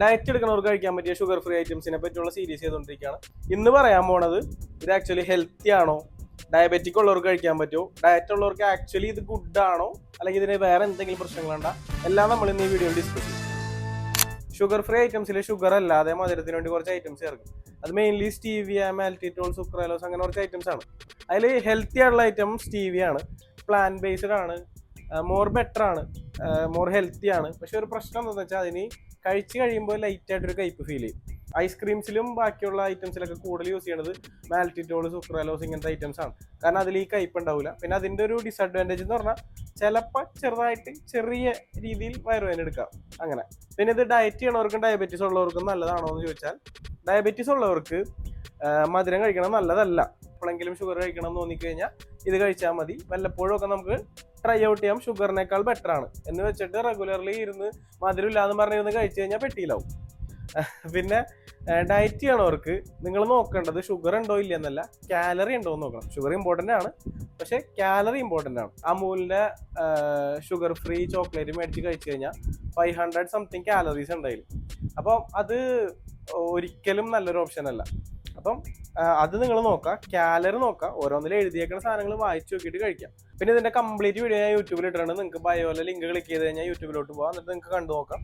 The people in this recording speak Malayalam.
ഡയറ്റ് എടുക്കുന്നവർക്ക് കഴിക്കാൻ പറ്റിയ ഷുഗർ ഫ്രീ ഐറ്റംസിനെ പറ്റിയുള്ള സീരീസ് ചെയ്തുകൊണ്ടിരിക്കുകയാണ്. ഇന്ന് പറയാൻ പോണത് ഇത് ആക്ച്വലി ഹെൽത്തി ആണോ, ഡയബറ്റിക് ഉള്ളവർക്ക് കഴിക്കാൻ പറ്റുമോ, ഡയറ്റ് ഉള്ളവർക്ക് ആക്ച്വലി ഇത് ഗുഡ് ആണോ, അല്ലെങ്കിൽ ഇതിന് വേറെ എന്തെങ്കിലും പ്രശ്നങ്ങളുണ്ടോ, എല്ലാം നമ്മൾ ഇന്ന് ഈ വീഡിയോയിൽ ഡിസ്കസ് ചെയ്യും. ഷുഗർ ഫ്രീ ഐറ്റംസിൽ ഷുഗർ അല്ലാതെ മധുരത്തിന് വേണ്ടി കുറച്ച് ഐറ്റംസ് ചേർക്കും. അത് മെയിൻലി സ്റ്റീവിയ, മാൽറ്റിറ്റോൾ, സുക്രലോസ്, അങ്ങനെ കുറച്ച് ഐറ്റംസ് ആണ്. അതിൽ ഹെൽത്തി ആയിട്ടുള്ള ഐറ്റം സ്റ്റീവിയ ആണ്, പ്ലാന്റ് ബേസ്ഡ് ആണ്, മോർ ബെറ്റർ ആണ്, മോർ ഹെൽത്തി ആണ്. പക്ഷെ ഒരു പ്രശ്നം എന്താണെന്ന് വെച്ചാൽ അതിന് കഴിച്ച് കഴിയുമ്പോൾ ലൈറ്റ് ആയിട്ടൊരു കയ്പ്പ് ഫീൽ ചെയ്യും. ഐസ്ക്രീംസിലും ബാക്കിയുള്ള ഐറ്റംസിലൊക്കെ കൂടുതൽ യൂസ് ചെയ്യണത് മാൽറ്റിറ്റോൾ, സുക്രലോസ് ഇങ്ങനത്തെ ഐറ്റംസ് ആണ്. കാരണം അതിൽ ഈ കയ്പ്പ് ഉണ്ടാവില്ല. പിന്നെ അതിൻ്റെ ഒരു ഡിസഡ്വാൻറ്റേജ് എന്ന് പറഞ്ഞാൽ ചിലപ്പോൾ ചെറുതായിട്ട് ചെറിയ രീതിയിൽ വയറുവേദന എടുക്കാം അങ്ങനെ. പിന്നെ ഇത് ഡയറ്റ് ചെയ്യണവർക്കും ഡയബറ്റീസ് ഉള്ളവർക്കും നല്ലതാണോ എന്ന് ചോദിച്ചാൽ, ഡയബറ്റീസ് ഉള്ളവർക്ക് മധുരം കഴിക്കണം നല്ലതല്ല. എപ്പോഴെങ്കിലും ഷുഗർ കഴിക്കണം എന്ന് തോന്നിക്കഴിഞ്ഞാൽ ഇത് കഴിച്ചാൽ മതി. വല്ലപ്പോഴും ഒക്കെ നമുക്ക് ട്രൈ ഔട്ട് ചെയ്യാം. ഷുഗറിനേക്കാൾ ബെറ്റർ ആണ് എന്ന് വെച്ചിട്ട് റെഗുലർലി ഇരുന്ന് മധുരം ഇല്ലാന്ന് പറഞ്ഞിരുന്ന് കഴിച്ചു കഴിഞ്ഞാൽ പെട്ടിയിലാവും. പിന്നെ ഡയറ്റ് ചെയ്യണവർക്ക് നിങ്ങൾ നോക്കേണ്ടത് ഷുഗർ ഉണ്ടോ ഇല്ല എന്നല്ല, കാലറി ഉണ്ടോ എന്ന് നോക്കണം. ഷുഗർ ഇമ്പോർട്ടൻ്റ് ആണ്, പക്ഷെ കാലറി ഇമ്പോർട്ടൻ്റ് ആണ്. അമൂലിൻ്റെ ഷുഗർ ഫ്രീ ചോക്ലേറ്റ് മേടിച്ച് കഴിച്ചു കഴിഞ്ഞാൽ 500 സംതിങ് കാലറീസ് ഉണ്ടായില്ല. അപ്പം അത് ഒരിക്കലും നല്ലൊരു ഓപ്ഷൻ അല്ല. അപ്പം അത് നിങ്ങൾ നോക്കുക, കാലറി നോക്കുക, ഓരോന്നിലും എഴുതിയേക്കുന്ന സാധനങ്ങൾ വായിച്ചു നോക്കിയിട്ട് കഴിക്കാം. പിന്നെ ഇതിൻ്റെ കംപ്ലീറ്റ് വീഡിയോ ഞാൻ യൂട്യൂബിൽ ഇട്ടിട്ടുണ്ട്. നിങ്ങൾക്ക് ബയോയിലെ ലിങ്ക് ക്ലിക്ക് ചെയ്ത് കഴിഞ്ഞാൽ യൂട്യൂബിലോട്ട് പോകാം, എന്നിട്ട് നിങ്ങൾക്ക് കണ്ടു നോക്കാം.